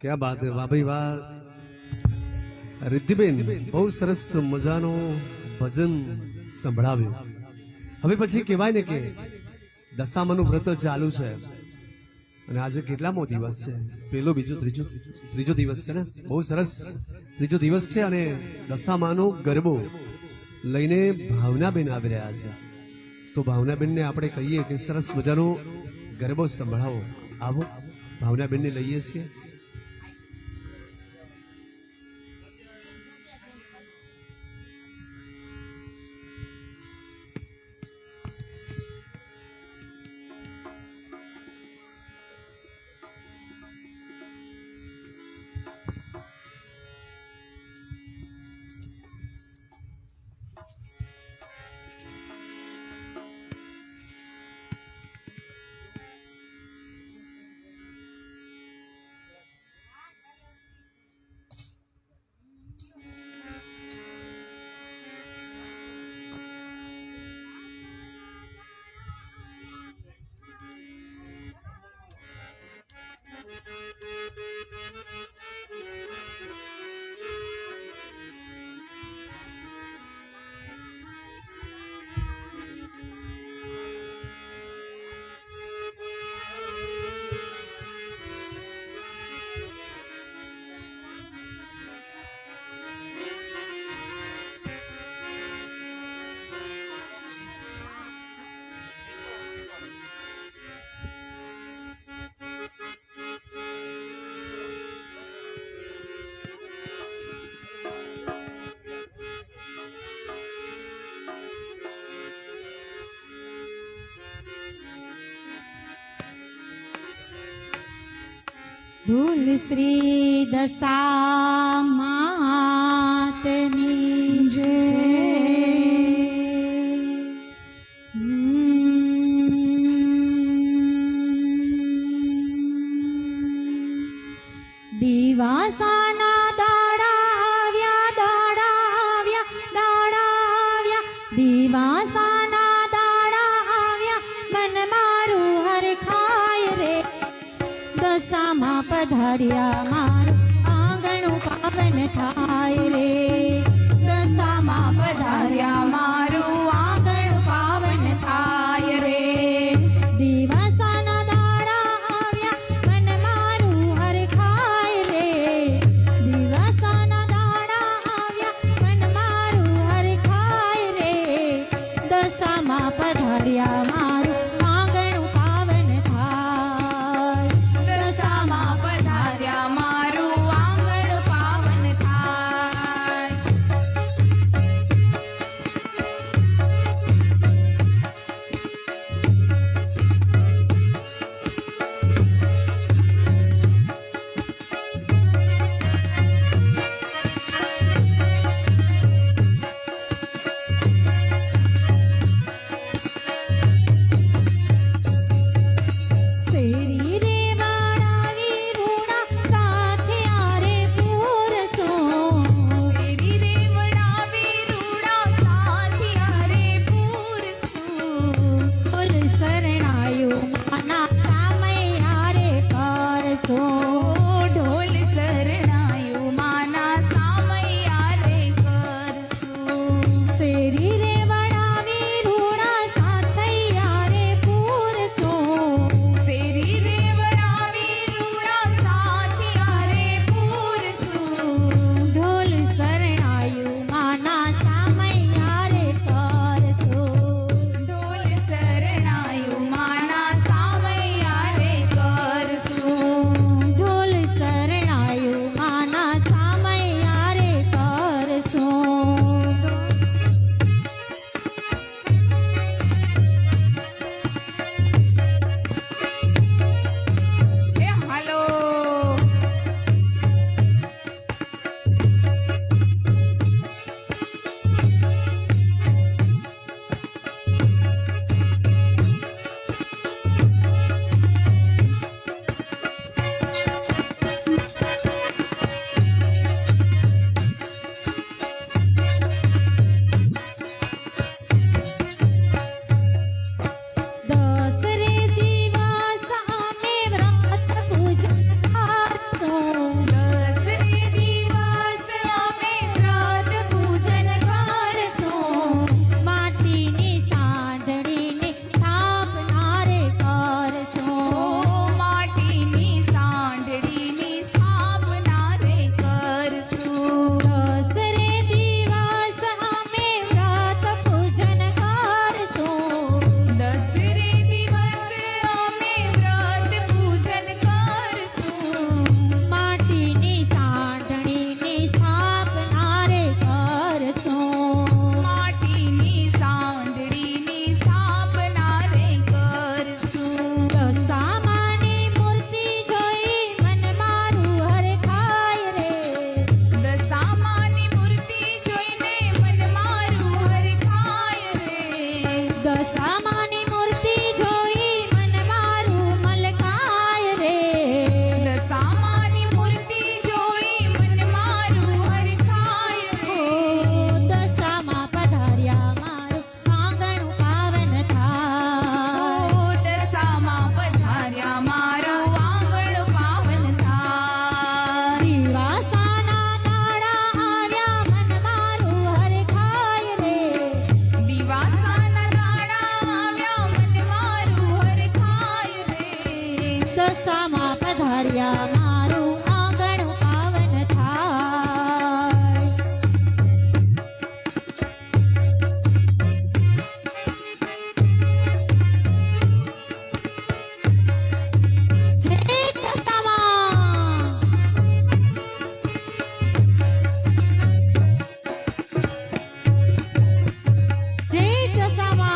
क्या बात है, वाह भाई वाह। रिद्धिबेन બહુ સરસ મજાનો ભજન સંભળાવ્યું। હવે પછી કહેવાય ને કે દશામાનું વ્રત ચાલુ છે અને આજે કેટલામો દિવસ છે? પહેલો, બીજો, ત્રીજો દિવસ છે ને? બહુ સરસ ત્રીજો દિવસ છે અને દશામાનો ગરબો લઈને ભાવનાબેન આવી રહ્યા છે। તો ભાવનાબેનને આપણે કહીએ કે સરસ મજાનો ગરબો સંભળાવો। આવો, ભાવનાબેનને લઈએ છીએ। બોલ શ્રી દશા માતની જય। દિવાસાના દાડા આવ્યા, દિવાસાના દાડા આવ્યા, મન મારું હરખાય રે। દશામાં પધાર્યા મારું આંગણું પાવન થાય રે। દશામાં પધાર્યા મારું આંગણું પાવન થાય રે। દિવાસાના દાડા આવ્યા, મન મારું હરખાય રે। દિવાસાના દાડા આવ્યા, મન મારું હરખાય રે। દશામાં પધાર્યા મારું આંગણું પાવન થાય। દશામાં પધાર્યા મારું આંગણ પાવન થાય। દશામાં પધાર્યા મારું આંગણ પાવન થાય. જેઠ દશામાં જેઠ દશામાં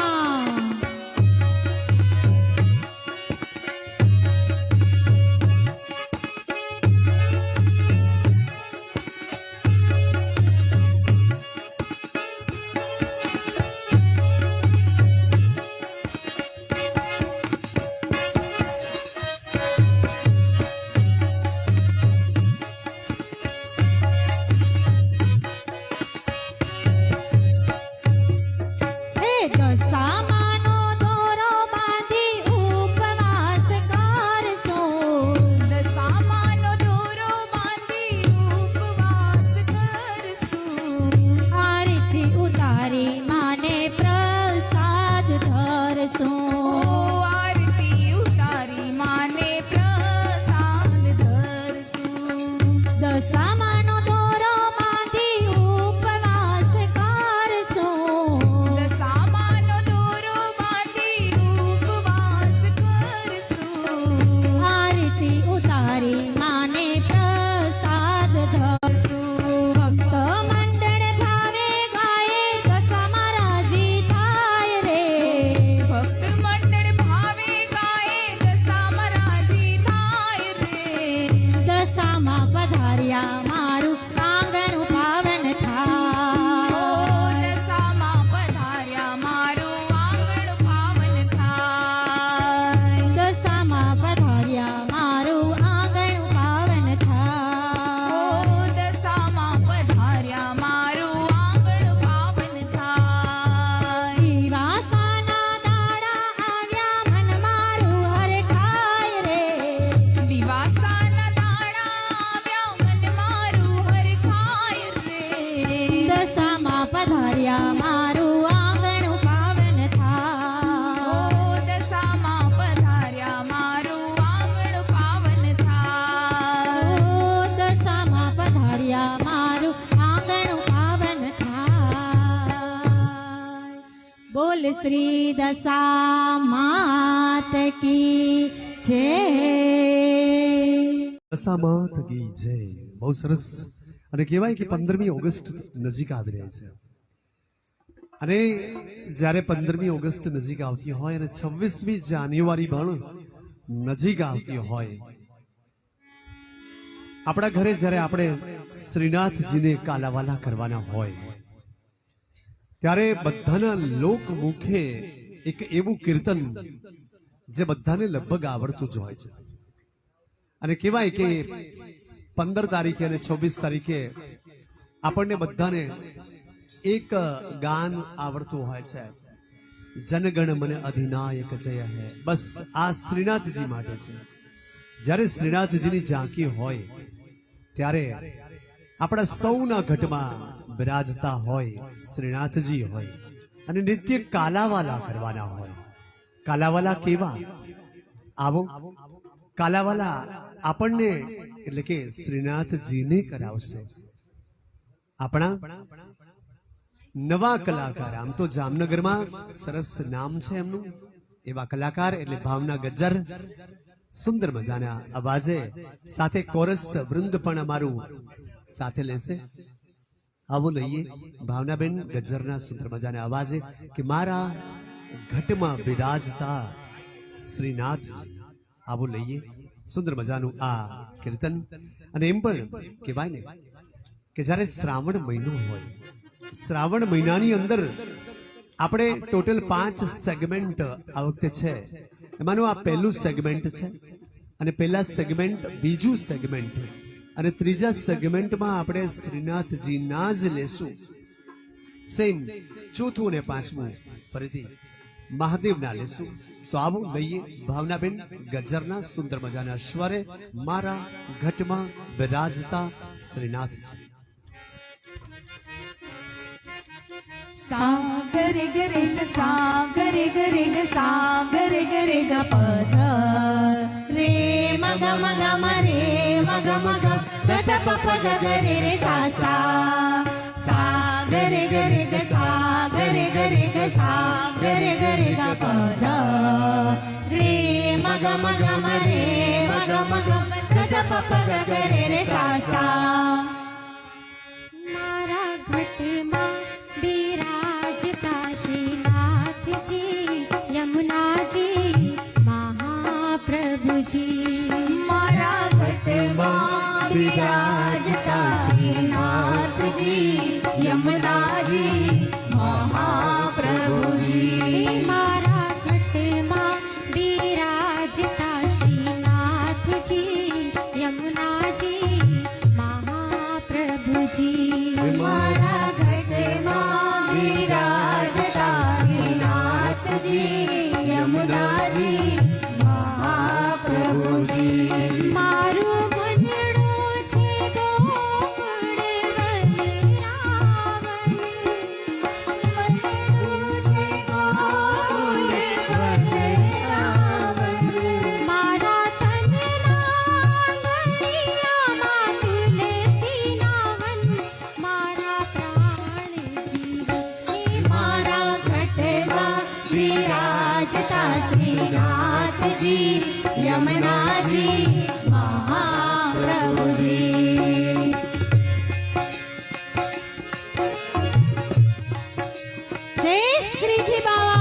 દશામાનો દોરો બાંધી ઉપવાસ કરશો. દશામાનો દોરો બાંધી ઉપવાસ કરશું. આરતી ઉતારી માને પ્રસાદ ધરશો. આરતી ઉતારી માને પ્રસાદ ધરશું. દશામાનો દોરો બાંધી ઉપવાસ કરશો. દશામાનો દોરો બાંધી ઉપવાસ કરશું. આરતી ઉતારી માને પ્રસાદ ધરશું. ભક્ત મંડળ ભાવે ગાયે દશામાં રાજી થાય રે. ભક્ત મંડળ ભાવે ગાયે દશામાં રાજી થાય રે. દશામાં પધાર્યા મારું આંગણ પાવન થાય. દશામાં પધાર્યા મારું આંગણ પાવન થાય. દશામાં પધાર્યા મારું આંગણ પાવન થાય. દશામાં પધાર્યા મારું આંગણ પાવન થાય. દિવાસાના દાડા આવ્યા મન મારું હરખાય રે. દિવાસાના દાડા આવ્યા મન મારું હરખાય રે. દશામાં પધાર્યા મારું આંગણ પાવન થાય. દશામાં પધાર્યા મારું આંગણ પાવન થાય. દશામાં પધાર્યા મારું આંગણ પાવન થાય. બોલ શ્રી દશા માત કી જય. દશામાં થકી જય. બહુ સરસ. અને કહેવાય કે 15મી ઓગસ્ટ નજીક આવી રહી છે, અને જ્યારે 15મી ઓગસ્ટ નજીક આવતી હોય અને 26મી જાન્યુઆરી પણ નજીક આવતી હોય, આપણા ઘરે જ્યારે આપણે શ્રીનાથજીને કાલાવાલા કરવાના હોય, ત્યારે બધાના લોક મુખે એક એવું કીર્તન જે બધાને લગભગ આવડતું જ હોય છે. અને કહેવાય કે 15 તારીખે અને 26 તારીખે આપણને બધાને એક ગાન આવડતું હોય છે, જનગણ મન અધિનાયક જય હે. બસ આ શ્રીનાથજી માટે છે. જ્યારે શ્રીનાથજીની ઝાંકી હોય ત્યારે આપણા સૌના ઘટમાં બિરાજતા હોય શ્રીનાથજી હોય, અને નિત્ય કાલાવાલા કરવાના હોય. કાલાવાલા કેવા? આવો કાલાવાલા આપણને એટલે કે શ્રીનાથજીને કરાવશે. આપણા નવા કલાકાર, આમ તો જામનગરમાં સરસ નામ છે એમનું, એવા કલાકાર એટલે ભાવના ગજ્જર, સુંદર મજાના અવાજે સાથે કોરસ વૃંદ પણ અમારું સાથે લેશે. આવું લઈએ ભાવનાબેન ગજ્જરના સુંદર મજાના અવાજે કે મારા ઘટમાં બિરાજતા શ્રીનાથજી. આવું લઈએ સુંદર મજાનું આ કીર્તન. અને એમ પણ કહેવાય ને કે જ્યારે શ્રાવણ મહિનો હોય, શ્રાવણ મહિનાની અંદર આપણે ટોટલ 5 સેગમેન્ટ આ વખતે છે. એમાંનું આ પહેલું સેગમેન્ટ છે, અને પહેલા સેગમેન્ટ, બીજું સેગમેન્ટ અને ત્રીજા સેગમેન્ટમાં આપણે શ્રીનાથજીના જ લેશું. સેમ ચોથું અને પાંચમું ફરીથી મહાદેવના લેશું. તો આવું લઈએ ભાવનાબેન ગજ્જરના સુંદર મજાના સ્વરે મારા ઘટમાં બિરાજતા શ્રીનાથજી. સાગર ગરે સાગર ગરે સાગર ગરે ગ પધ રે ગમ ગમ રે મગમ ગમ ગદ પપ ગગ રે રે સા સા. મારા ઘટમાં બિરાજતા શ્રીનાથજી યમુનાજી મહાપ્રભુજી. મારા ઘટમાં બિરાજતા શ્રીનાથજી યમુનાજી મહાપ્રભુજી. મારા ઘટમાં બિરાજતા શ્રીનાથજી યમુનાજી મહાપ્રભુજી. મારા ઘટમાં બિરાજતા શ્રીનાથજી યમુનાજી મહાપ્રભુજી. મારું મનડું છે ગોકુળ વનરાવન. મનડું છે ગોકુળ વનરાવન. મારા તનના ગળિયામાં તુલસીના વન. મારા પ્રાણ જીવન મારા ઘટમાં બિરાજતા શ્રીનાથજી યમુનાજી મહાપ્રભુજી. જય શ્રીજી બાવા.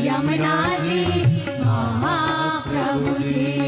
યમુનાજી મહાપ્રભુજી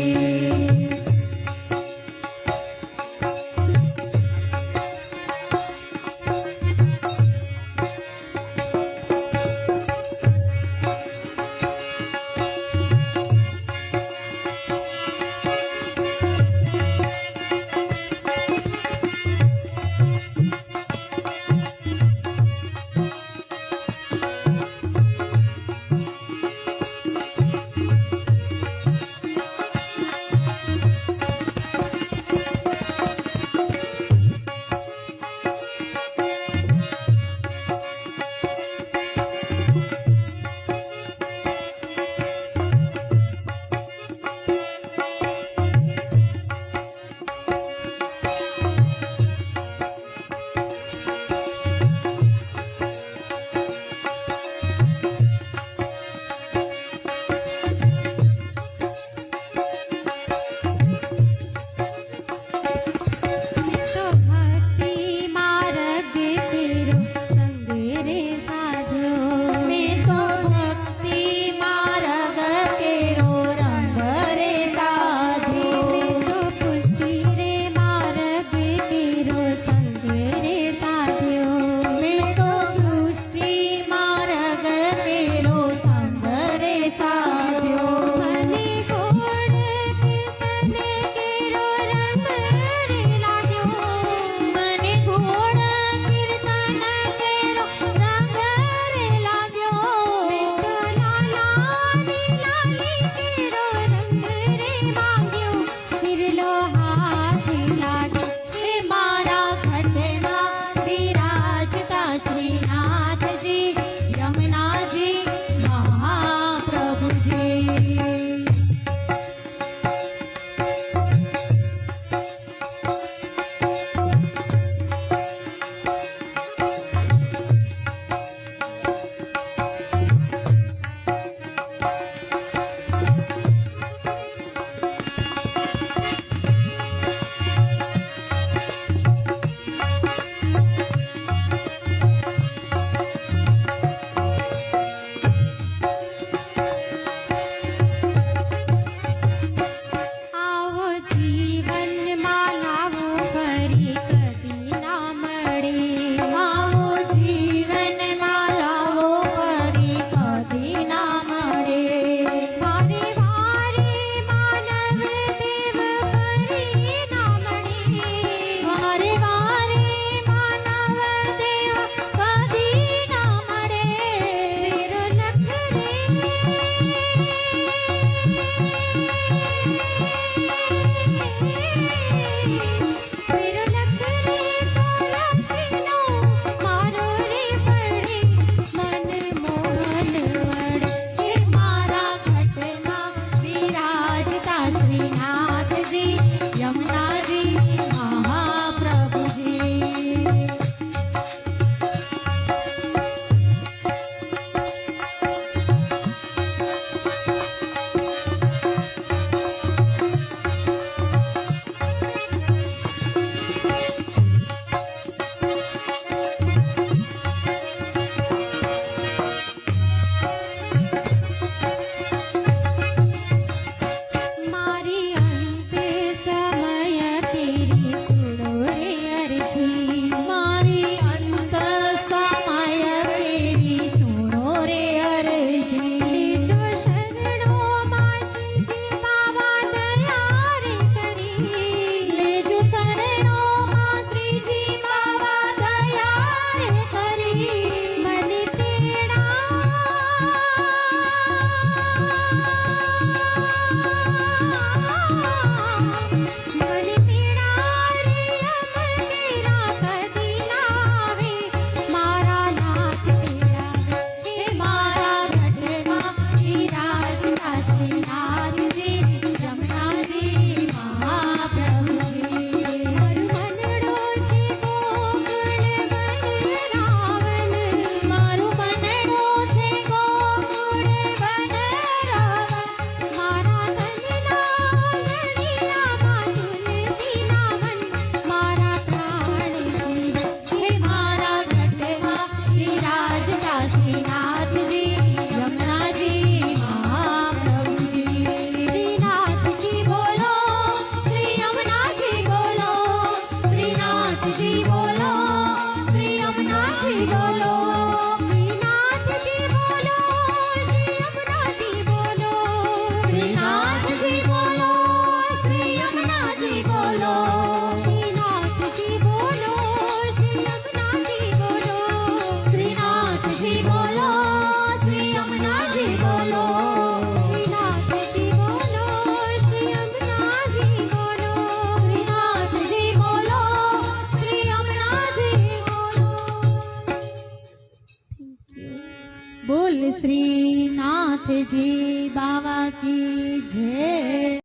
જી બાવા કી જય.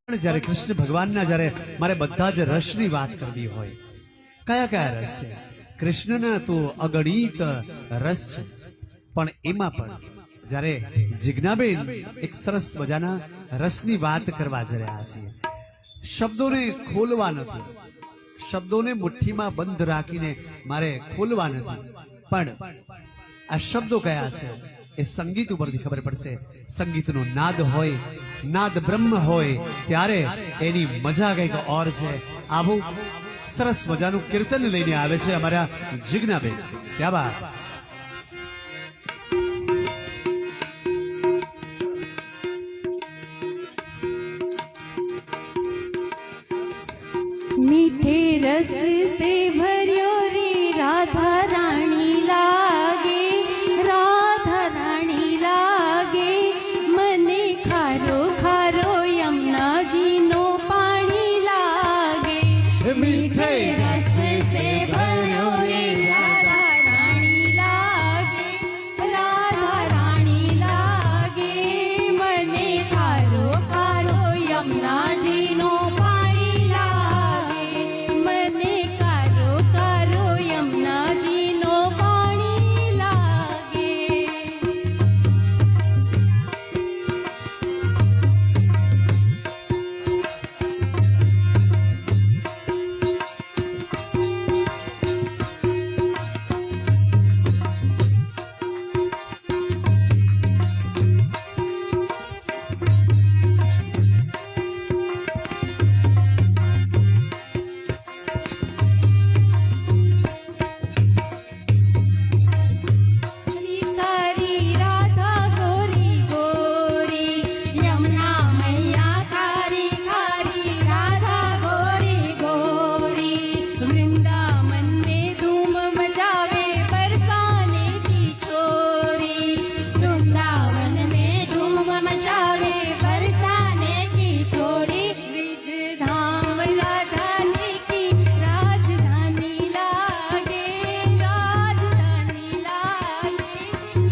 પણ જ્યારે કૃષ્ણ ભગવાનના જ્યારે મારે બધા જ રસની વાત કરવી હોય, કયા કયા રસ છે? કૃષ્ણના તો અગણિત રસ છે, પણ એમાં પણ જ્યારે જિજ્ઞાબેન એક સરસ મજાના રસની વાત કરવા જઈ રહ્યા છીએ. શબ્દોને ખોલવા નથી, શબ્દોને મુઠ્ઠીમાં બંધ રાખીને મારે ખોલવા નથી, પણ આ શબ્દો કયા છે એ સંગીત ઉપરથી ખબર પડશે. સંગીતનો નાદ હોય, નાદ બ્રહ્મ હોય, ત્યારે એની મજા કંઈક ઓર છે. આવું સરસ મજાનું કીર્તન લઈને આવે છે અમારા જિજ્ઞાબેન. ક્યાં બાત! मीठे रस से भरियो रे राधा रानी लागे, राधा रानी लागे, मने खारो खारो यमुना जी नो पानी लागे. मीठे रस से भरियो रे राधा रानी लागे, राधा रानी लागे, मने खारो खारो यमुना जी नो पानी लागे, मने कारो कारो यमुना जी नो पानी लागे. कारी राधा गोरी गोरी, यमुना मैया कारी कारी राधा गोरी गोरी. वृंदावन में धूम मचावे बरसाने की छोरी, वृंदावन में धूम मचावे बरसाने की छोरी. ब्रिज धाम राधानी की राजधानी लागे, राजधानी लागे,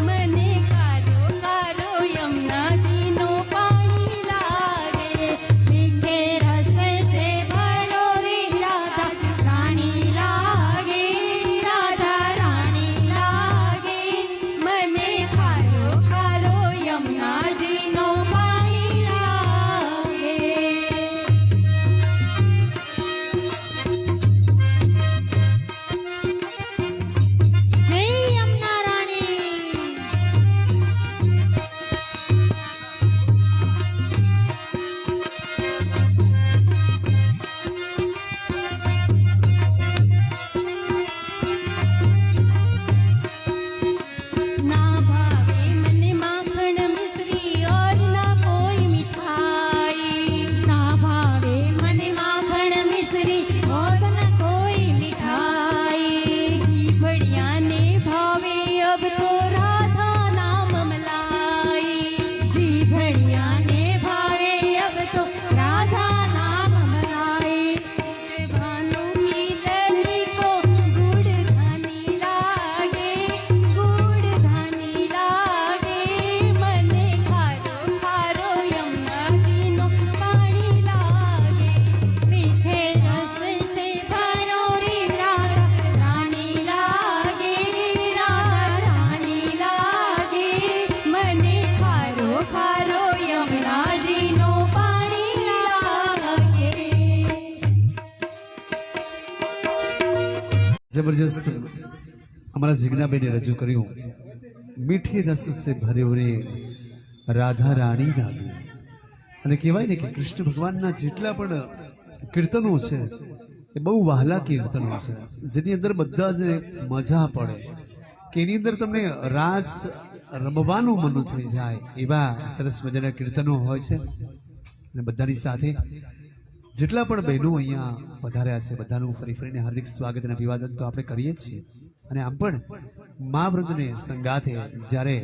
मने कारो कारो यमुना जी नो पानी लागे. मीठे रस से भरो रे राधा रानी लागे, राधा रानी लागे, मने खारो खारो यमुना जी नो पानी लागे. જય યમુના રાણી. ना भावे मने माखन मिश्री और ना कोई मिठाई, ના ભાવે મને માખણ મિશ્રી और न कोई मिठाई. घी बढ़िया ने भावे अब तो राधा नाम मलाई. जी भड़िया ने भावे अब तो राधा नाम मलाई. भानु की लली को गुड़ धानी लागे, गुड़ धानी लागे, मने खारो खारो यमुना जी नो पानी लागे. मीठे रस से भरो रे राधा रानी लागे, राधा रानी लागे, मने खारो खारो यमुना जी नो पानी लागे. જબરજસ્ત અમારા જિજ્ઞાબેને રજૂ કર્યું. મીઠી રસ સે ભર્યો રે રાધા રાણી લાગે. અને કહેવાય ને કે કૃષ્ણ ભગવાનના જેટલા પણ કીર્તનો છે એ બહુ વહાલા કીર્તનો છે, જેની અંદર બધા જ મજા પડે, કે એની અંદર તમને રાસ રમવાનું મન થઈ જાય એવા સરસ મજાના કીર્તનો હોય છે. અને બધાની સાથે જેટલા પણ બહેનો અહીંયા પધાર્યા છે બધાનું ફરી ફરીને હાર્દિક સ્વાગત અને અભિવાદન તો આપણે કરીએ જ છીએ. અને આમ પણ મા વૃંદને સંગાથે જ્યારે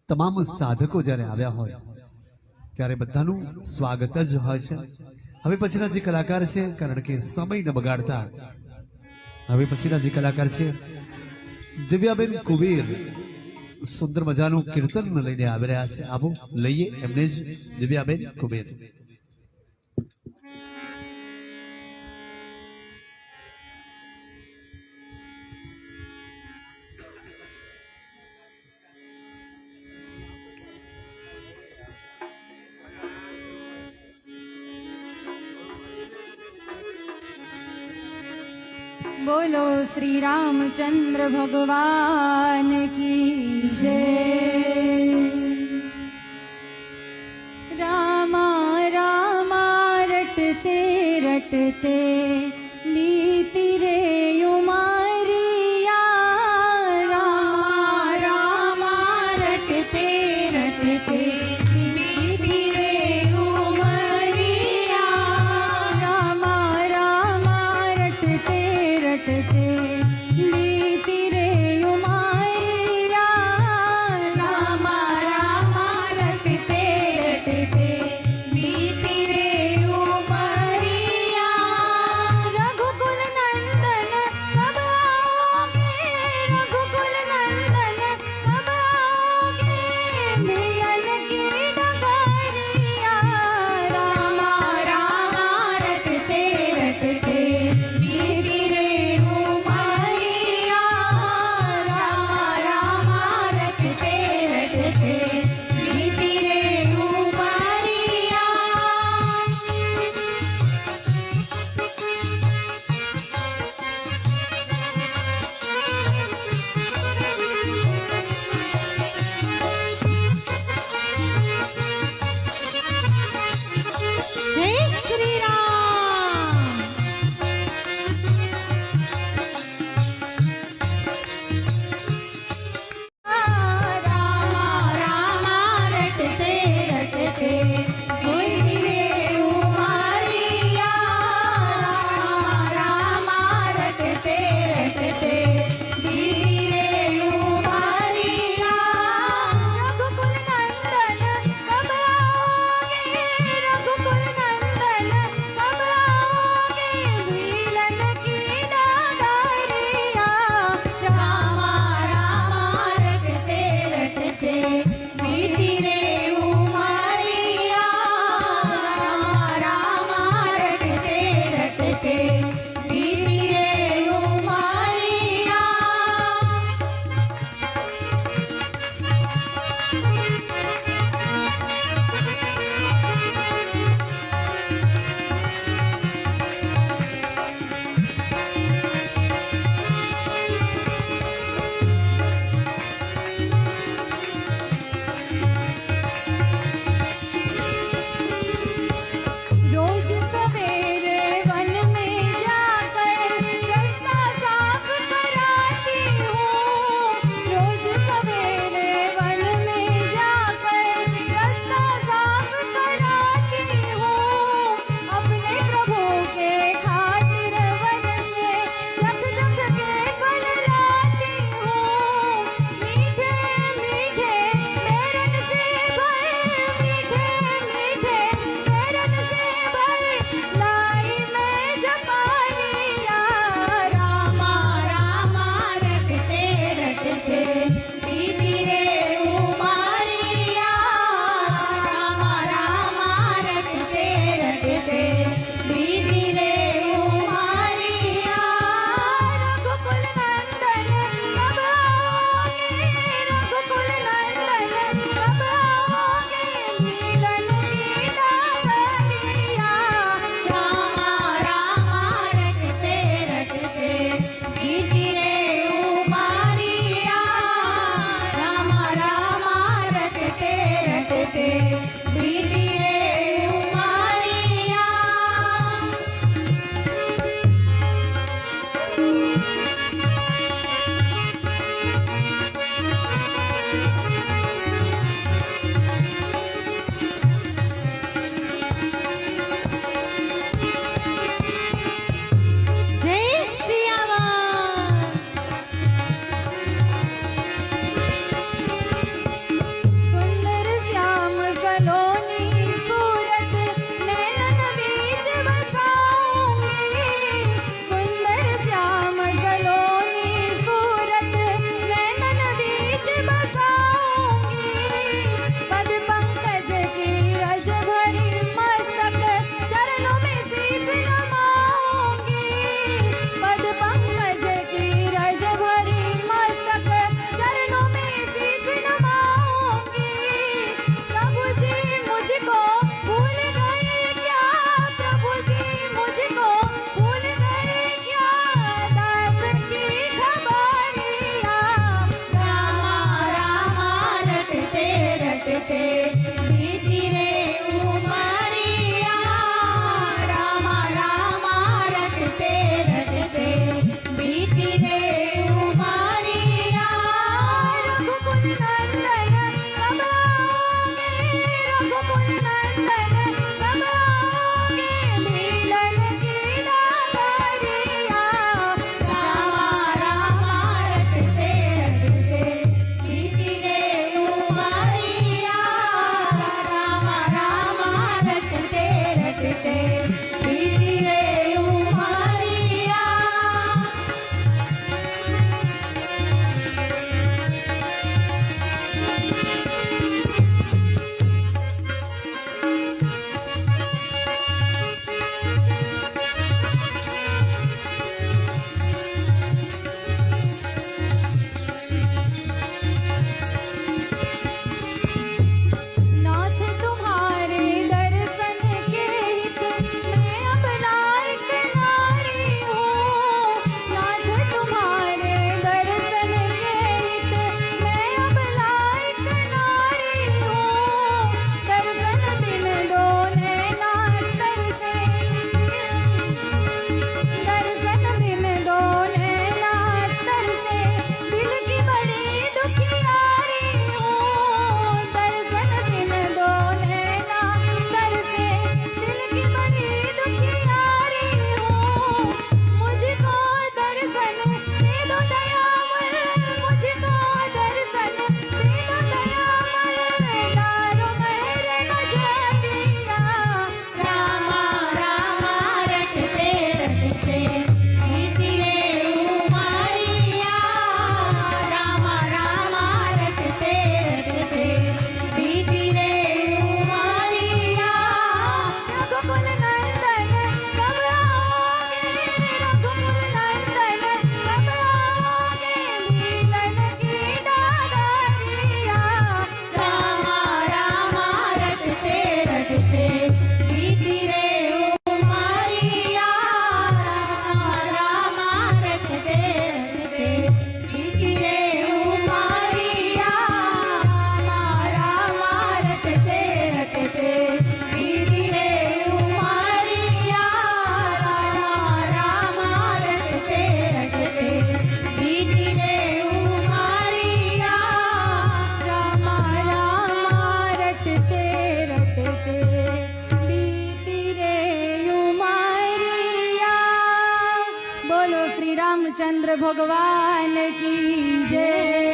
તમામ સાધકો જ્યારે આવ્યા હોય ત્યારે બધાનું સ્વાગત જ હોય છે. હવે પછીના જે કલાકાર છે, કારણ કે સમય ન બગાડતા, હવે પછીના જે કલાકાર છે દિવ્યાબેન કુબેર સુંદર મજાનું કીર્તન લઈને આવી રહ્યા છે. આવો લઈએ એમને જ દિવ્યાબેન કુબેર. बोलो श्री रामचंद्र भगवान की जय. रामा रामा रटते रटते बीती रे उमरिया. रामा रामा रटते रटते बीती रे उमरिया. रामा रामा रटते रटते बीती रे उमरिया. रामा रामा रटते रटते बीती रे उमरिया. रघुकुल नंदन श्री रामचंद्र भगवान की जय।